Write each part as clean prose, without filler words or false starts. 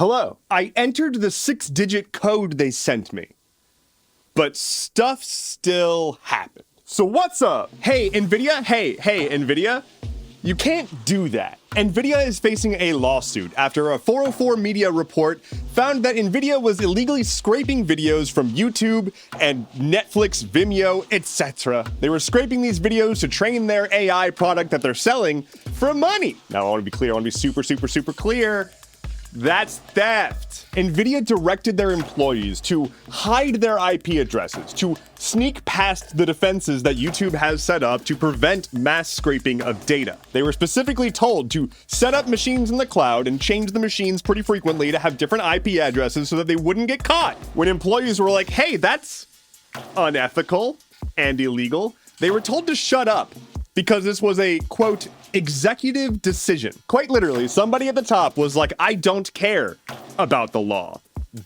Hello. I entered the 6-digit code they sent me, but stuff still happened. So what's up? Hey, Nvidia? Hey, Nvidia? You can't do that. Nvidia is facing a lawsuit after a 404 Media report found that Nvidia was illegally scraping videos from YouTube and Netflix, Vimeo, etc. They were scraping these videos to train their AI product that they're selling for money. Now, I want to be clear. I want to be super clear. That's theft. Nvidia directed their employees to hide their IP addresses, to sneak past the defenses that YouTube has set up to prevent mass scraping of data. They were specifically told to set up machines in the cloud and change the machines pretty frequently to have different IP addresses so that they wouldn't get caught. When employees were like, hey, that's unethical and illegal, they were told to shut up because this was a, quote, executive decision. Quite literally, somebody at the top was like, I don't care about the law.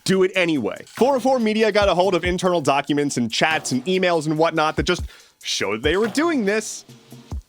Do it anyway. 404 Media got a hold of internal documents and chats and emails and whatnot that just showed they were doing this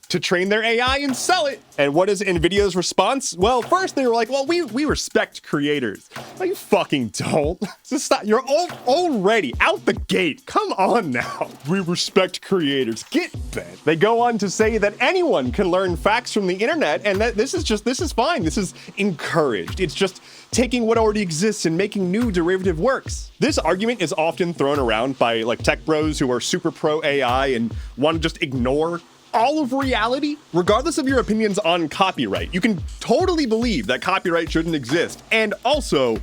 to train their AI and sell it. And what is Nvidia's response? Well, first they were like, well, we respect creators. No, you fucking don't. Just stop. You're already out the gate. Come on now. We respect creators. Get bent. They go on to say that anyone can learn facts from the internet and that this is fine. This is encouraged. It's just taking what already exists and making new derivative works. This argument is often thrown around by like tech bros who are super pro AI and want to just ignore all of reality. Regardless of your opinions on copyright, you can totally believe that copyright shouldn't exist. And also,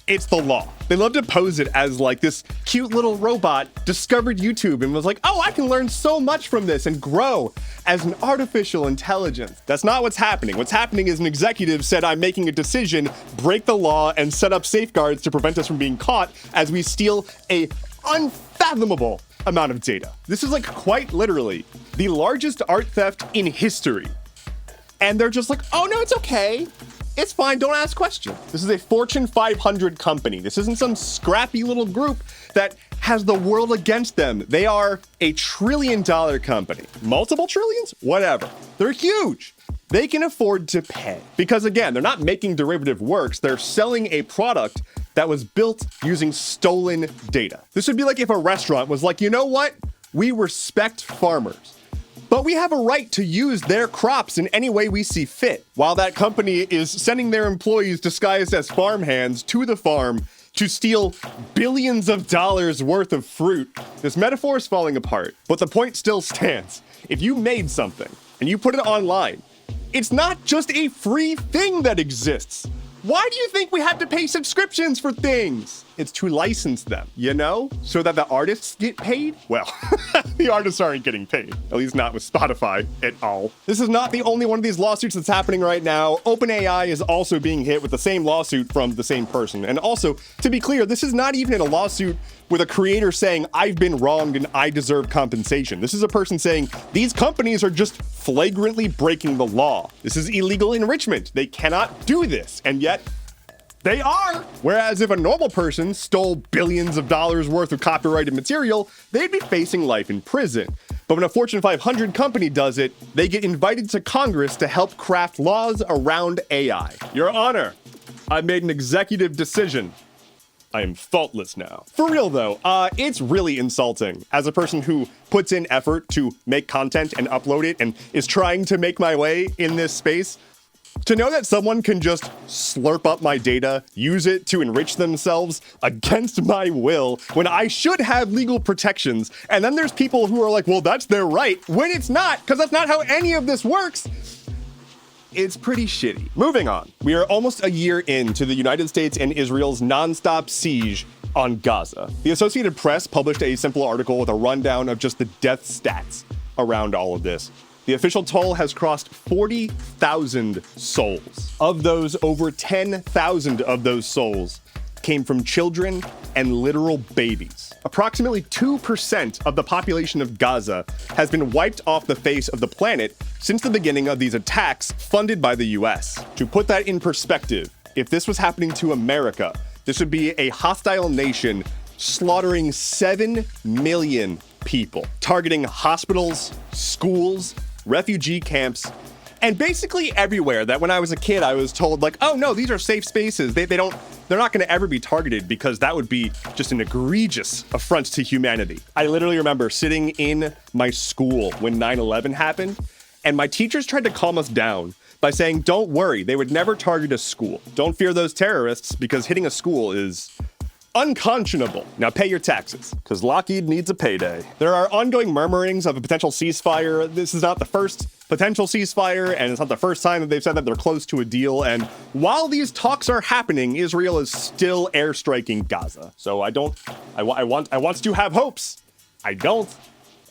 it's the law. They love to pose it as like this cute little robot discovered YouTube and was like, oh, I can learn so much from this and grow as an artificial intelligence. That's not what's happening. What's happening is an executive said, I'm making a decision, break the law, and set up safeguards to prevent us from being caught as we steal a unfathomable amount of data. This is like quite literally the largest art theft in history. And they're just like, oh no, it's okay. It's fine, don't ask questions. This is a Fortune 500 company. This isn't some scrappy little group that has the world against them. They are a $1 trillion company. Multiple trillions? Whatever. They're huge. They can afford to pay. Because again, they're not making derivative works, they're selling a product that was built using stolen data. This would be like if a restaurant was like, you know what? We respect farmers, but we have a right to use their crops in any way we see fit. While that company is sending their employees disguised as farmhands to the farm to steal billions of dollars worth of fruit, this metaphor is falling apart. But the point still stands. If you made something and you put it online, it's not just a free thing that exists. Why do you think we have to pay subscriptions for things? It's to license them, you know? So that the artists get paid? Well, the artists aren't getting paid. At least not with Spotify at all. This is not the only one of these lawsuits that's happening right now. OpenAI is also being hit with the same lawsuit from the same person. And also, to be clear, this is not even a lawsuit with a creator saying, I've been wronged and I deserve compensation. This is a person saying, these companies are just flagrantly breaking the law. This is illegal enrichment. They cannot do this. And yet, they are. Whereas if a normal person stole billions of dollars worth of copyrighted material, they'd be facing life in prison. But when a Fortune 500 company does it, they get invited to Congress to help craft laws around AI. Your Honor, I made an executive decision. I am faultless now. For real though, it's really insulting as a person who puts in effort to make content and upload it and is trying to make my way in this space. To know that someone can just slurp up my data, use it to enrich themselves against my will, when I should have legal protections, and then there's people who are like, well, that's their right, when it's not, because that's not how any of this works. It's pretty shitty. Moving on. We are almost a year into the United States and Israel's nonstop siege on Gaza. The Associated Press published a simple article with a rundown of just the death stats around all of this. The official toll has crossed 40,000 souls. Of those, over 10,000 of those souls came from children and literal babies. Approximately 2% of the population of Gaza has been wiped off the face of the planet since the beginning of these attacks funded by the US. To put that in perspective, if this was happening to America, this would be a hostile nation slaughtering 7 million people, targeting hospitals, schools, refugee camps, And basically everywhere that when I was a kid, I was told like, oh no, these are safe spaces. They're not gonna ever be targeted because that would be just an egregious affront to humanity. I literally remember sitting in my school when 9/11 happened, and my teachers tried to calm us down by saying, don't worry, they would never target a school. Don't fear those terrorists because hitting a school is unconscionable. Now pay your taxes, because Lockheed needs a payday. There are ongoing murmurings of a potential ceasefire. This is not the first potential ceasefire, and it's not the first time that they've said that they're close to a deal. And while these talks are happening, Israel is still airstriking Gaza. So I want to have hopes. I don't.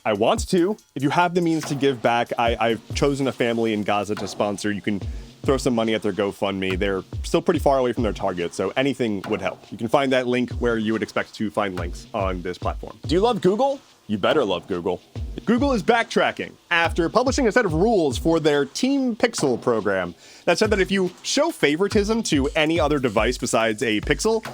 I want to. If you have the means to give back, I've chosen a family in Gaza to sponsor. You can throw some money at their GoFundMe. They're still pretty far away from their target, so anything would help. You can find that link where you would expect to find links on this platform. Do you love Google? You better love Google. Google is backtracking after publishing a set of rules for their Team Pixel program that said that if you show favoritism to any other device besides a Pixel,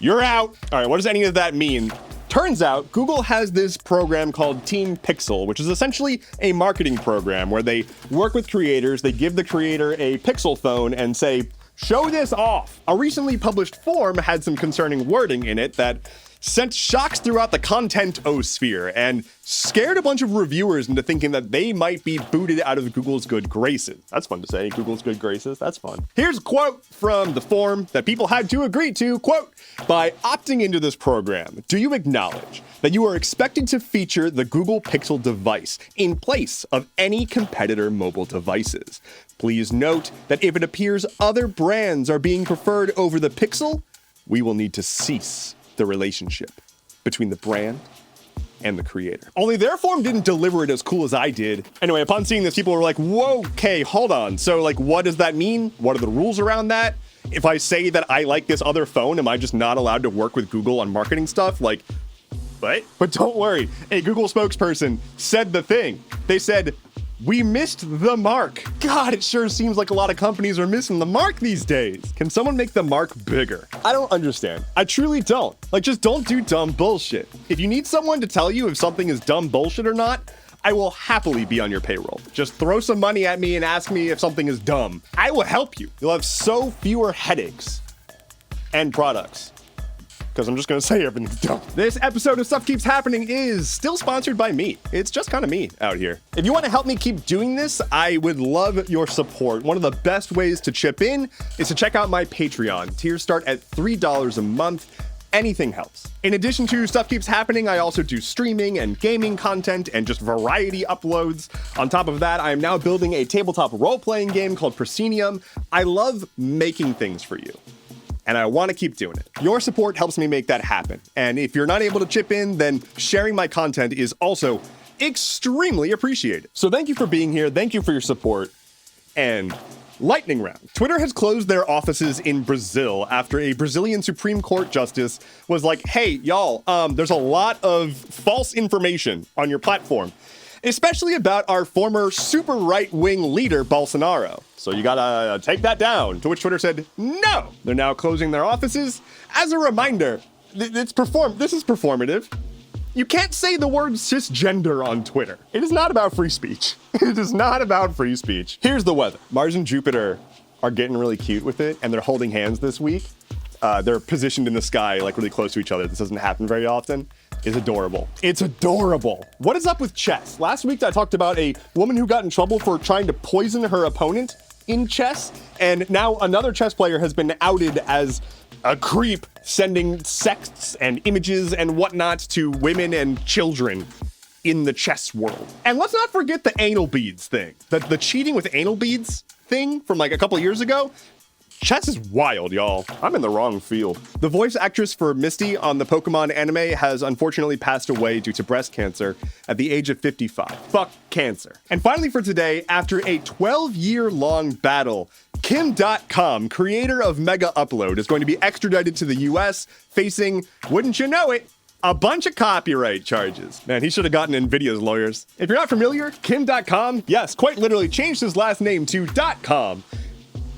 you're out. All right, what does any of that mean? Turns out Google has this program called Team Pixel, which is essentially a marketing program where they work with creators, they give the creator a Pixel phone and say, show this off. A recently published form had some concerning wording in it that sent shocks throughout the content-osphere and scared a bunch of reviewers into thinking that they might be booted out of Google's good graces. That's fun to say, Google's good graces, that's fun. Here's a quote from the form that people had to agree to, quote, by opting into this program, do you acknowledge that you are expected to feature the Google Pixel device in place of any competitor mobile devices? Please note that if it appears other brands are being preferred over the Pixel, we will need to cease the relationship between the brand and the creator. Only their form didn't deliver it as cool as I did. Anyway, upon seeing this, people were like, whoa, okay, hold on. So like, what does that mean? What are the rules around that? If I say that I like this other phone, am I just not allowed to work with Google on marketing stuff? Like, what? But don't worry, a Google spokesperson said the thing. They said, we missed the mark. God, it sure seems like a lot of companies are missing the mark these days. Can someone make the mark bigger? I don't understand. I truly don't. Like, just don't do dumb bullshit. If you need someone to tell you if something is dumb bullshit or not, I will happily be on your payroll. Just throw some money at me and ask me if something is dumb. I will help you. You'll have so fewer headaches and products. Because I'm just gonna say everything's dumb. This episode of Stuff Keeps Happening is still sponsored by me. It's just kind of me out here. If you want to help me keep doing this, I would love your support. One of the best ways to chip in is to check out my Patreon. Tiers start at $3 a month. Anything helps. In addition to Stuff Keeps Happening, I also do streaming and gaming content and just variety uploads. On top of that, I am now building a tabletop role-playing game called Proscenium. I love making things for you, and I want to keep doing it. Your support helps me make that happen. And if you're not able to chip in, then sharing my content is also extremely appreciated. So thank you for being here. Thank you for your support. And lightning round. Twitter has closed their offices in Brazil after a Brazilian Supreme Court justice was like, hey, y'all, there's a lot of false information on your platform, especially about our former super right-wing leader, Bolsonaro. So you gotta take that down. To which Twitter said, no. They're now closing their offices. As a reminder, this is performative. You can't say the word cisgender on Twitter. It is not about free speech. It is not about free speech. Here's the weather. Mars and Jupiter are getting really cute with it, and they're holding hands this week. They're positioned in the sky, like really close to each other. This doesn't happen very often. It's adorable. It's adorable. What is up with chess? Last week I talked about a woman who got in trouble for trying to poison her opponent in chess, and now another chess player has been outed as a creep sending sexts and images and whatnot to women and children in the chess world. And let's not forget the anal beads thing. The cheating with anal beads thing from like a couple years ago. Chess is wild, y'all. I'm in the wrong field. The voice actress for Misty on the Pokemon anime has unfortunately passed away due to breast cancer at the age of 55. Fuck cancer. And finally for today, after a 12-year-long battle, Kim.com, creator of Mega Upload, is going to be extradited to the US, facing, wouldn't you know it, a bunch of copyright charges. Man, he should have gotten Nvidia's lawyers. If you're not familiar, Kim.com, yes, quite literally changed his last name to .com.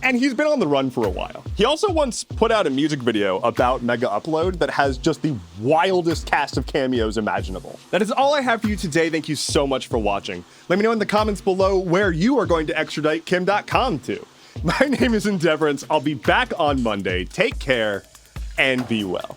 and he's been on the run for a while. He also once put out a music video about Mega Upload that has just the wildest cast of cameos imaginable. That is all I have for you today. Thank you so much for watching. Let me know in the comments below where you are going to extradite Kim.com to. My name is Endeavorance. I'll be back on Monday. Take care and be well.